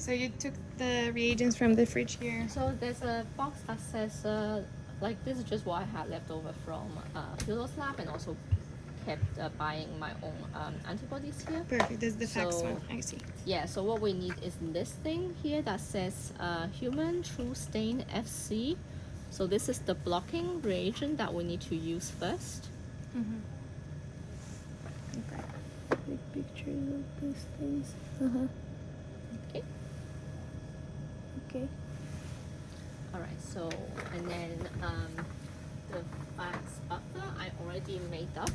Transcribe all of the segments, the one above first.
So you took the reagents from the fridge here. So there's a box that says, like this is just what I had left over from Phil's lab, and also kept buying my own antibodies here. Perfect. This is the fax So- one. I see. Yeah, so what we need is this thing here that says human true stain FC. So this is the blocking reagent that we need to use first. Mm-hmm. Okay. Take pictures of these things. Okay. Okay. All right. So and then the fax buffer I already made up.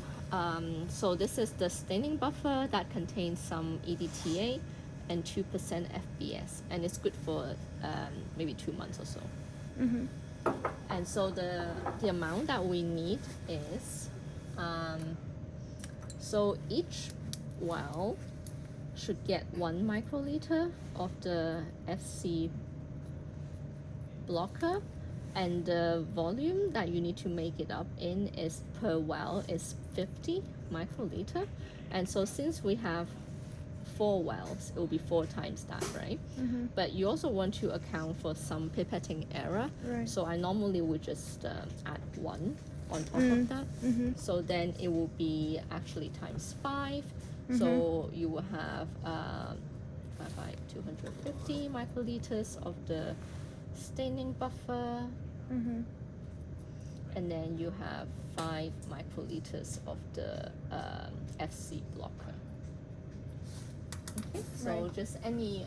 So this is the staining buffer that contains some EDTA and 2% FBS, and it's good for maybe 2 months or so. Mm-hmm. And so the amount that we need is, so each well should get 1 microliter of the FC blocker, and the volume that you need to make it up in is per well is 50 microliter. And so since we have 4 wells, it will be 4 times that, right? Mm-hmm. But you also want to account for some pipetting error. Right. So I normally would just add 1 on top Mm. of that. Mm-hmm. So then it will be actually times 5. So you will have 250 microliters of the staining buffer, Mm-hmm. and then you have 5 microliters of the FC blocker. Okay, so Right. just any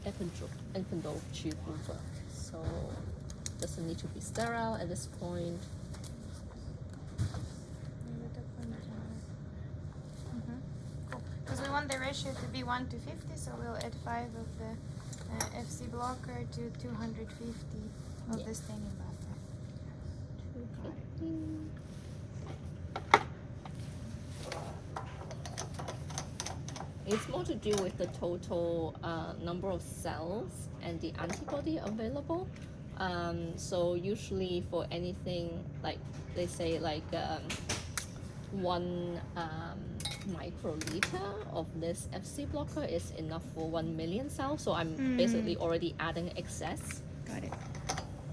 Eppendorf tube over. So doesn't need to be sterile at this point. Because we want the ratio to be 1 to 50, so we'll add 5 of the FC blocker to 250 of Yeah. the staining buffer. 250. It's more to do with the total number of cells and the antibody available. So usually for anything like they say like 1 microliter of this FC blocker is enough for 1 million cells. So I'm basically already adding excess. Got it.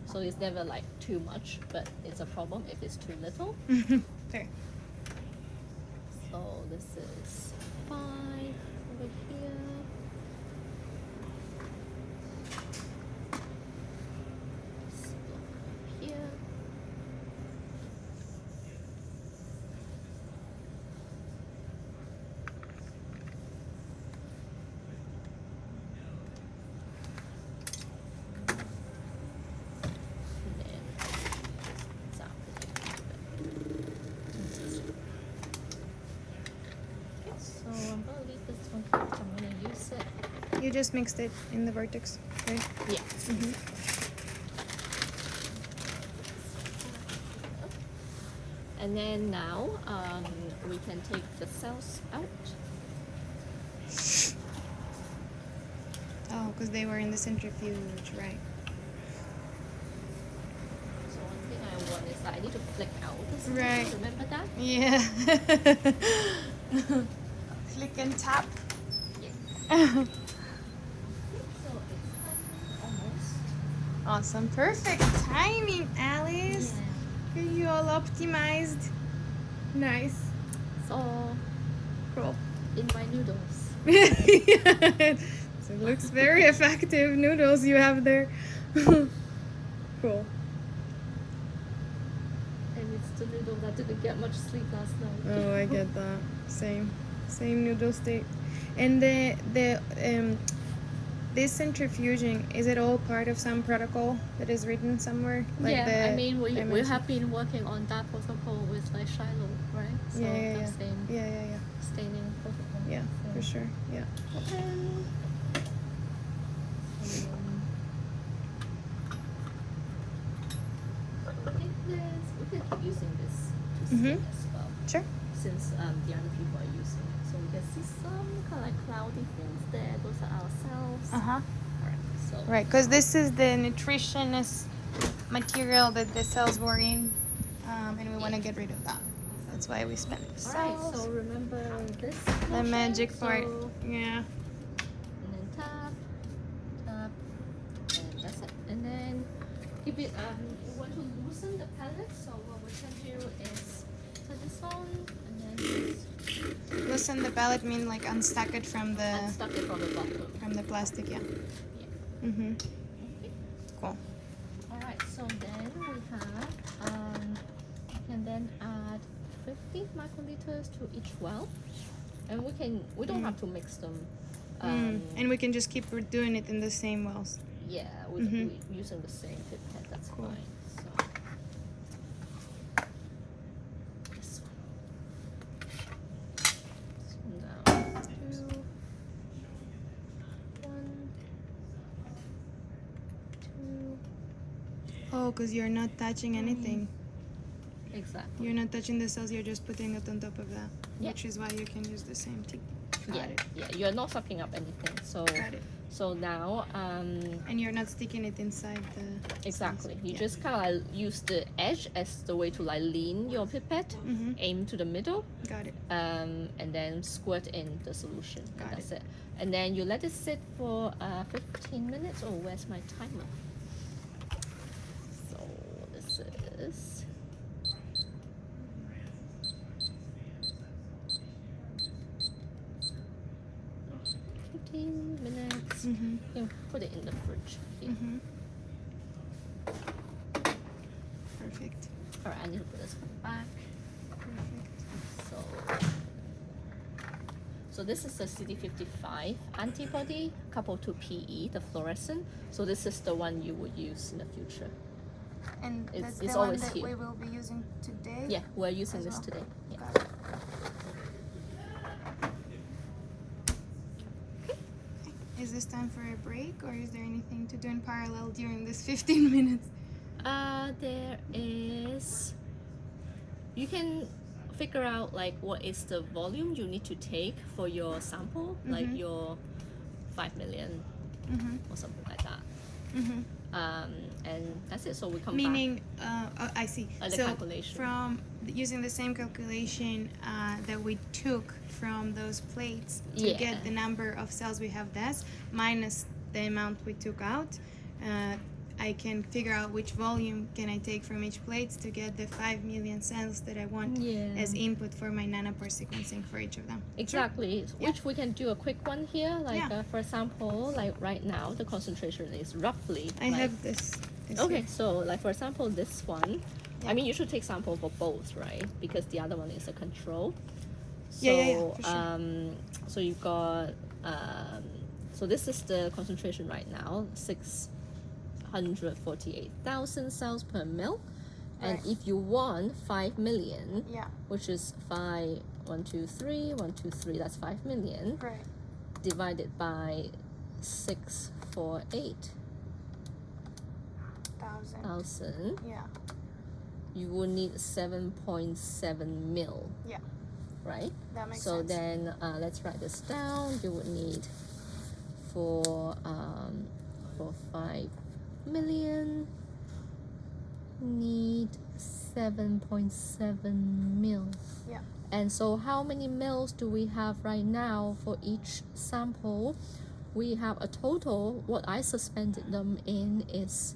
So it's never like too much, but it's a problem if it's too little. Fair. So this is 5 over here. This block over here. And then it's out Okay, so I'm gonna leave this one here. I'm gonna use it. You just mixed it in the vortex, right? Yeah. Mm-hmm. And then now we can take the cells out. Oh, because they were in the centrifuge, right? So one thing I want is that I need to flick out the cells. Right. Remember that? Yeah. Click and tap. Yeah. So it's almost. Awesome. Perfect timing, Alice. Are you all optimized? Nice. It's all Cool. in my noodles. So it looks very effective noodles you have there. Cool. And it's the noodle that didn't get much sleep last night. Oh, I get that. Same noodle state. And this centrifuging, is it all part of some protocol that is written somewhere? Yeah, I mean we mentioned? have been working on that protocol with like Shiloh, right? So Yeah. the same Yeah. staining protocol. Yeah, for sure. Yeah. I think we can keep using this to Mhm. stain as well, Sure. since the other people are using it. So we can see some kind of like cloudy things there. Those are our cells. Uh-huh. Alright, so Right, because this is the nutritionist material that the cells were in, and we want to get rid of that. That's why we spent the Alright, cells. so remember this The motion? magic part. So, Yeah. and then bit, you want to loosen the palette, so what we can do is turn this on and then just Loosen the palette mean like unstack it from the unstuck it from the bottom. plastic, yeah. Yeah. Mm-hmm. Okay. Cool. Alright, so then we have, you can then add 50 microliters to each well. And we don't have to mix them. And we can just keep doing it in the same wells. Yeah, we're using the same pipette, that's Cool. fine. So, this one. So now, 2, 1, 2. Oh, because you're not touching anything. Exactly. You're not touching the cells, you're just putting it on top of that. Yeah. Which is why you can use the same tip. Got Yeah, it. yeah, you're not sucking up anything. So, Got it. so now, And you're not sticking it inside the exactly. cells. You Yeah. just kind of like use the edge as the way to like lean your pipette, aim to the middle, Got it. and then squirt in the solution. Got And that's it. And then you let it sit for 15 minutes. Oh, where's my timer? So this is. 15 minutes. Mm-hmm. You put it in the fridge. Yeah. Mm-hmm. Perfect. Alright, I need to put this one back. Perfect. So this is the CD55 antibody coupled to PE, the fluorescent. So this is the one you would use in the future. And It's- that's it's the one always that here. we will be using today? Yeah, we're using As this well. today. Yeah. Got it. Is this time for a break, or is there anything to do in parallel during this 15 minutes? There is. You can figure out like what is the volume you need to take for your sample, like your 5 million or something like that. Mm-hmm. And that's it. So we come Meaning, I see. The So calculation. from using the same calculation that we took from those plates to Yeah. get the number of cells we have this minus the amount we took out, I can figure out which volume can I take from each plate to get the 5 million cells that I want Yeah. as input for my nanopore sequencing for each of them. Exactly, which we can do a quick one here. Like Yeah. for example, like right now the concentration is roughly. I like, have this. Okay, here. so like for example, this one. Yeah. I mean, you should take sample for both, right? Because the other one is a control. So, Yeah, for sure. So you've got. So this is the concentration right now, 648,000 cells per mil, and Right. if you want 5 million, Yeah, which is 1, 2, 3, 1, 2, 3. That's 5 million right. divided by 648,000. Thousand. Yeah, You will need 7.7 mil, yeah, right? that makes So sense. then let's write this down. You would need for 5 million need 7.7 mil. Yeah. And so how many mils do we have right now for each sample? We have a total, what I suspended them in is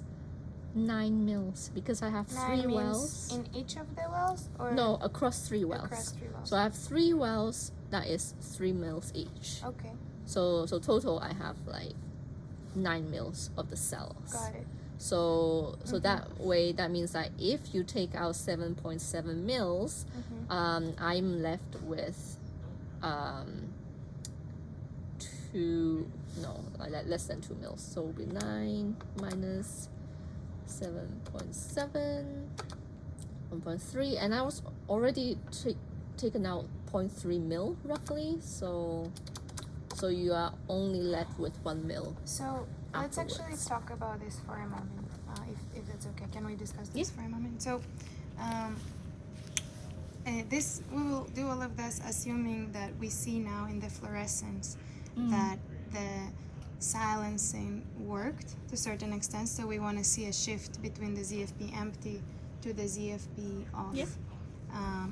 9 mils because I have 9 3 means wells. in each of the wells, or No, across 3 wells. across 3 wells? So I have 3 wells, that is 3 mils each. Okay, So total I have like 9 mils of the cells. got it. So that way, that means that if you take out 7.7 mils, I'm left with less than 2 mils. So it will be 9 minus 7.7, 1.3, and I was already taken out 0.3 mil roughly. So you are only left with 1 mil. So let's actually Afterwards. talk about this for a moment, if that's okay. Can we discuss this for a moment? So, this we will do all of this assuming that we see now in the fluorescence that the silencing worked to a certain extent. So we want to see a shift between the ZFP empty to the ZFP off. Yeah.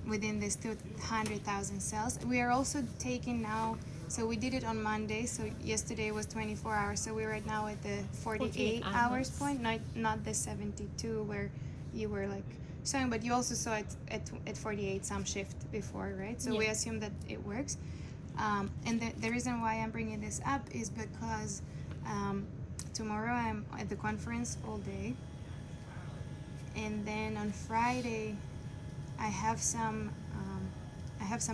Within these 200,000 cells. We are also taking now So we did it on Monday. So yesterday was 24 hours. So we're right now at the 48 48 hours hours. point, not the 72 where you were like showing, but you also saw it at 48 some shift before, right? So we Yeah. assume that it works. And the reason why I'm bringing this up is because tomorrow I'm at the conference all day, and then on Friday I have some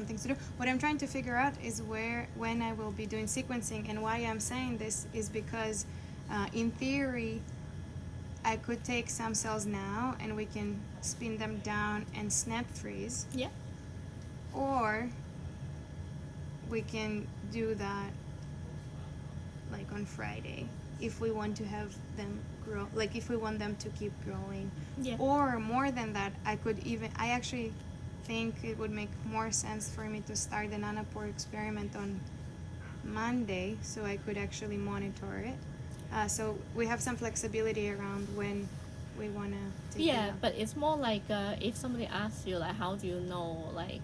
things to do. What I'm trying to figure out is when I will be doing sequencing, and why I'm saying this is because in theory I could take some cells now and we can spin them down and snap freeze, Yeah. or we can do that like on Friday if we want to have them grow, like if we want them to keep growing. Yeah. Or more than that, I actually think it would make more sense for me to start the nanopore experiment on Monday so I could actually monitor it. So we have some flexibility around when we want to take it Yeah, out. but it's more like if somebody asks you like how do you know like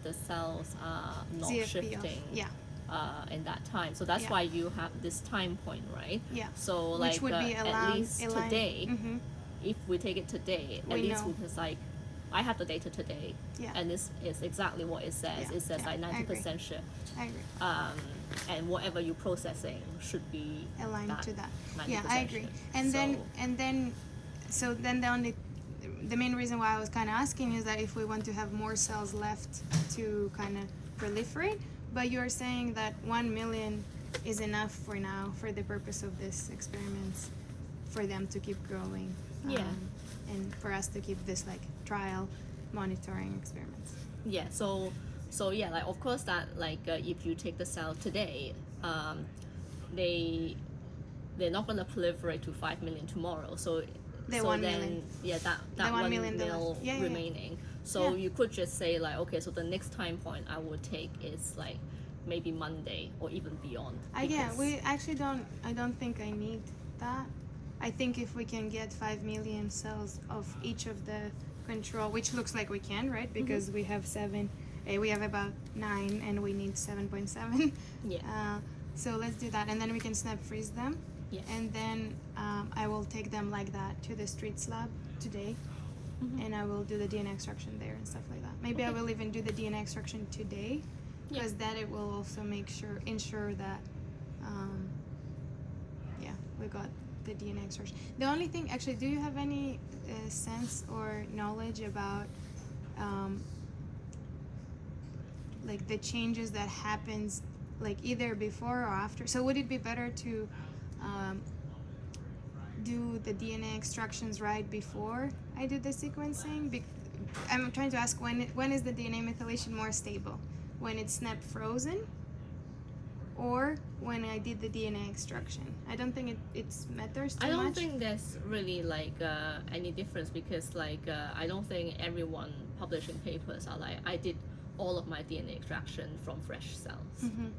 the cells are not ZFP off. shifting Yeah, in that time, so that's Yeah. why you have this time point, right? yeah. So like Which would be at least today, Mm-hmm. if we take it today, at We least know. we can like I have the data today, Yeah. and this is exactly what it says. Yeah, It says yeah, like I agree. 90% shift, I agree. and whatever you're processing should be Aligned to that. 90% Yeah, I agree. shift. And So- then the main reason why I was kind of asking is that if we want to have more cells left to kind of proliferate, but you're saying that 1 million is enough for now for the purpose of this experiments, for them to keep growing. Yeah. And for us to keep this like trial monitoring experiments. Yeah, so yeah, like of course that like if you take the cell today, they're not gonna proliferate to 5 million tomorrow. So The so 1 then million. yeah, that The 1 1 million mil left. Yeah, yeah, yeah. remaining. So Yeah. you could just say like, okay, so the next time point I would take is like maybe Monday or even beyond. Yeah, because- we actually I don't think I need that. I think if we can get 5 million cells of each of the control, which looks like we can, right? Because we have 7, we have about 9, and we need 7.7. Yeah. So let's do that, and then we can snap freeze them. Yeah. And then I will take them like that to the streets lab today, and I will do the DNA extraction there and stuff like that. Maybe I Okay. will even do the DNA extraction today, Yeah. because that it will also ensure that we got the DNA extraction. The only thing, actually, do you have any sense or knowledge about like the changes that happens like either before or after? So would it be better to do the DNA extractions right before I do the sequencing? I'm trying to ask when is the DNA methylation more stable? When it's snap frozen, or when I did the DNA extraction? I don't think it matters too I don't much. think there's really like any difference, because like I don't think everyone publishing papers are like I did all of my DNA extraction from fresh cells. Mhm.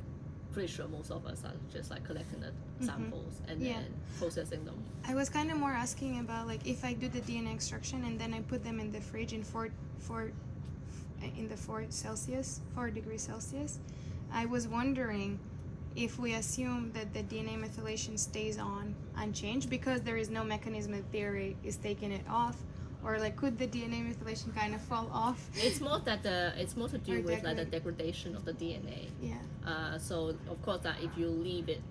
Pretty sure most of us are just like collecting the samples and Yeah. then processing them. I was kind of more asking about like if I do the DNA extraction and then I put them in the fridge in 4 degrees Celsius. I was wondering if we assume that the DNA methylation stays on unchanged because there is no mechanism in theory is taking it off, or like could the DNA methylation kind of fall off? It's more that it's more to do Or with like the degrade. degradation of the DNA. Yeah. So of course that if you leave it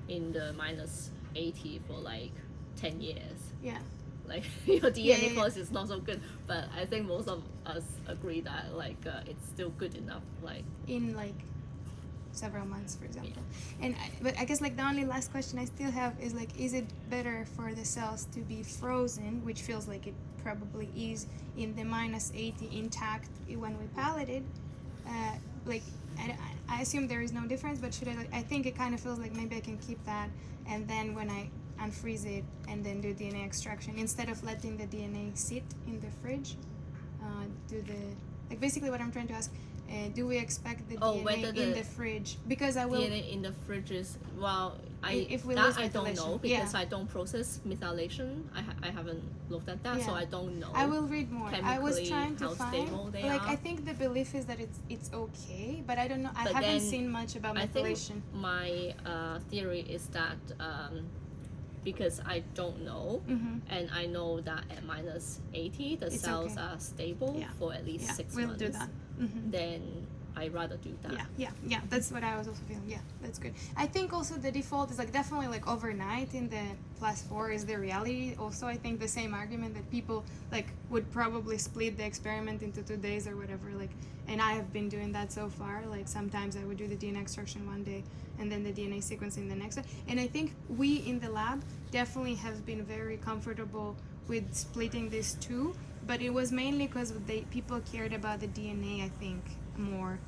in the -80 for like 10 years, Yeah. like your DNA yeah. quality is not so good. But I think most of us agree that like it's still good enough. Like In like several months, for example. But I guess like the only last question I still have is like, is it better for the cells to be frozen, which feels like it probably is, in the -80 intact when we palleted? Like, I assume there is no difference, but I think it kind of feels like maybe I can keep that, and then when I unfreeze it and then do DNA extraction, instead of letting the DNA sit in the fridge, basically what I'm trying to ask, Do we expect the Oh, DNA whether in the the fridge? Because I will. DNA in the fridge is, well, If we that lose I don't know methylation, because yeah. I don't process methylation. I haven't looked at that, so Yeah. I don't know. I will read more. I was chemically trying to how find, stable they like, are. I think the belief is that it's okay, but I don't know. I But haven't then seen much about I think methylation. my theory is that because I don't know, Mhm. and I know that at minus 80 the It's cells okay. are stable Yeah. for at least Yeah, 6 we'll months. do that. Mhm. Then I rather do that. Yeah. That's what I was also feeling. Yeah, that's good. I think also the default is like definitely like overnight in the +4 is the reality. Also, I think the same argument that people like would probably split the experiment into 2 days or whatever. Like, and I have been doing that so far. Like sometimes I would do the DNA extraction one day and then the DNA sequencing the next day. And I think we in the lab definitely have been very comfortable with splitting these two. But it was mainly because people cared about the DNA, I think, more,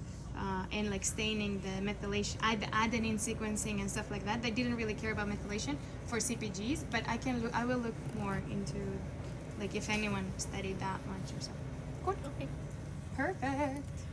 and like staining the methylation, adenine sequencing and stuff like that. They didn't really care about methylation for CpGs, but I will look more into, like, if anyone studied that much or something. Cool. Okay. Perfect.